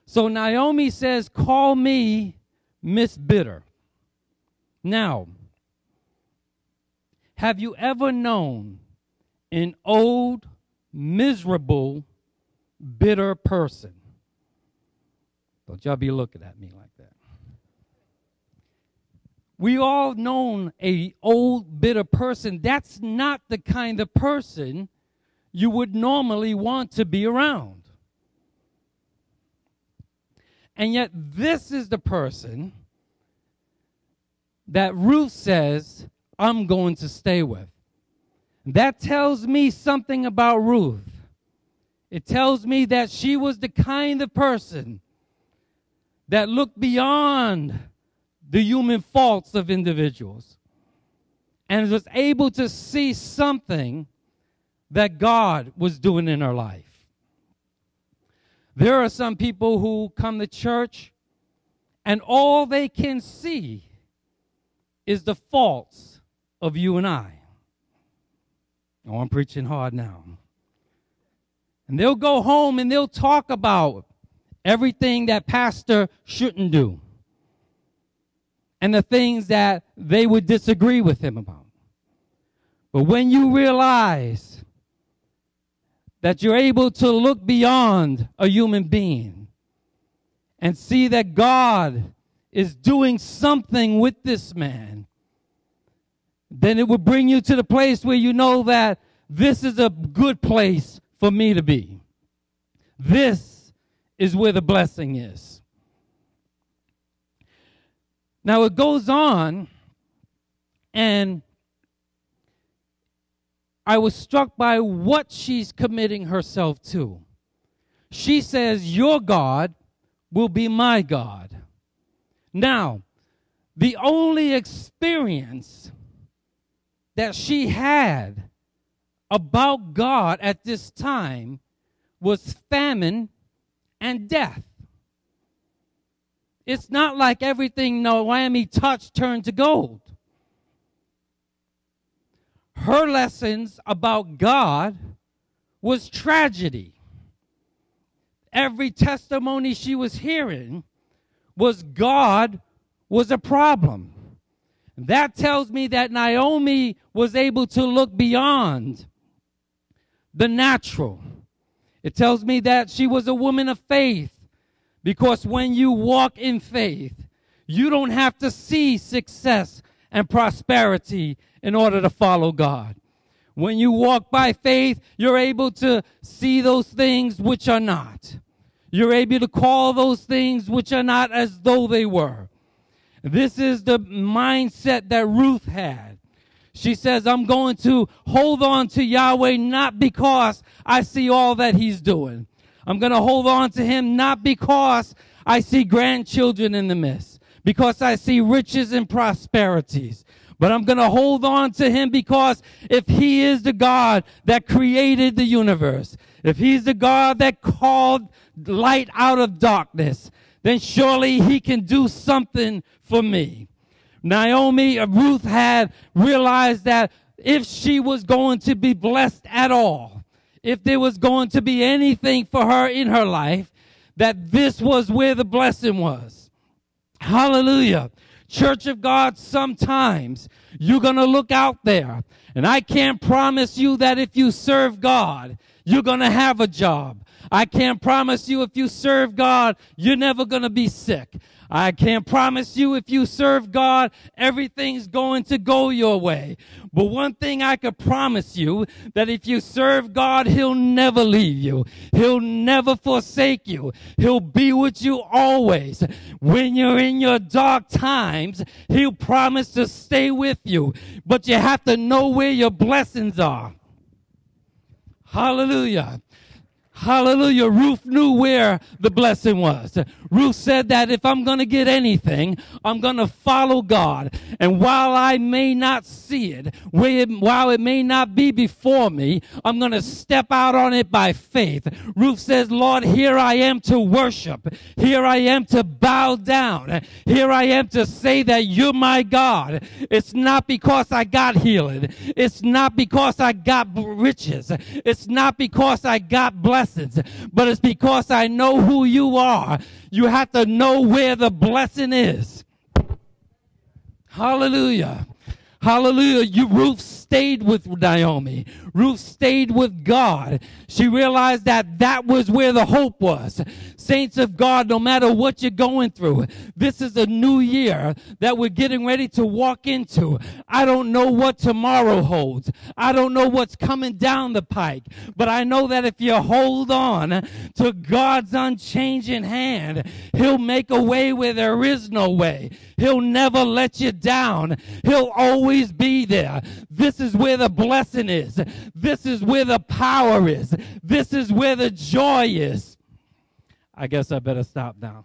So Naomi says, call me Miss Bitter. Now, have you ever known an old, miserable, bitter person? Don't y'all be looking at me like that. We all known a old, bitter person. That's not the kind of person you would normally want to be around. And yet this is the person that Ruth says, I'm going to stay with. That tells me something about Ruth. It tells me that she was the kind of person that looked beyond the human faults of individuals and was able to see something that God was doing in her life. There are some people who come to church and all they can see is the faults of you and I. Oh, I'm preaching hard now. And they'll go home and they'll talk about everything that pastor shouldn't do and the things that they would disagree with him about. But when you realize that you're able to look beyond a human being and see that God is doing something with this man, then it will bring you to the place where you know that this is a good place for me to be. This is where the blessing is. Now it goes on, and I was struck by what she's committing herself to. She says, your God will be my God. Now, the only experience that she had about God at this time was famine and death. It's not like everything Naomi touched turned to gold. Her lessons about God was tragedy. Every testimony she was hearing was God was a problem. That tells me that Naomi was able to look beyond the natural. It tells me that she was a woman of faith, because when you walk in faith, you don't have to see success and prosperity in order to follow God. When you walk by faith, you're able to see those things which are not. You're able to call those things which are not as though they were. This is the mindset that Ruth had. She says, I'm going to hold on to Yahweh not because I see all that he's doing. I'm going to hold on to him not because I see grandchildren in the midst, because I see riches and prosperities. But I'm going to hold on to him because if he is the God that created the universe, if he's the God that called light out of darkness, then surely he can do something for me. Ruth had realized that if she was going to be blessed at all, if there was going to be anything for her in her life, that this was where the blessing was. Hallelujah. Church of God, sometimes you're going to look out there, and I can't promise you that if you serve God, you're going to have a job. I can't promise you if you serve God, you're never going to be sick. I can't promise you if you serve God, everything's going to go your way. But one thing I could promise you, that if you serve God, he'll never leave you. He'll never forsake you. He'll be with you always. When you're in your dark times, he'll promise to stay with you. But you have to know where your blessings are. Hallelujah. Hallelujah. Ruth knew where the blessing was. Ruth said that if I'm going to get anything, I'm going to follow God. And while I may not see it, while it may not be before me, I'm going to step out on it by faith. Ruth says, Lord, here I am to worship. Here I am to bow down. Here I am to say that you're my God. It's not because I got healed. It's not because I got riches. It's not because I got blessed. blessings, but it's because I know who you are. You have to know where the blessing is. Hallelujah. Hallelujah. Ruth stayed with Naomi. Ruth stayed with God. She realized that that was where the hope was. Saints of God, no matter what you're going through, this is a new year that we're getting ready to walk into. I don't know what tomorrow holds. I don't know what's coming down the pike. But I know that if you hold on to God's unchanging hand, He'll make a way where there is no way. He'll never let you down. He'll always be there. This is where the blessing is. This is where the power is. This is where the joy is. I guess I better stop now.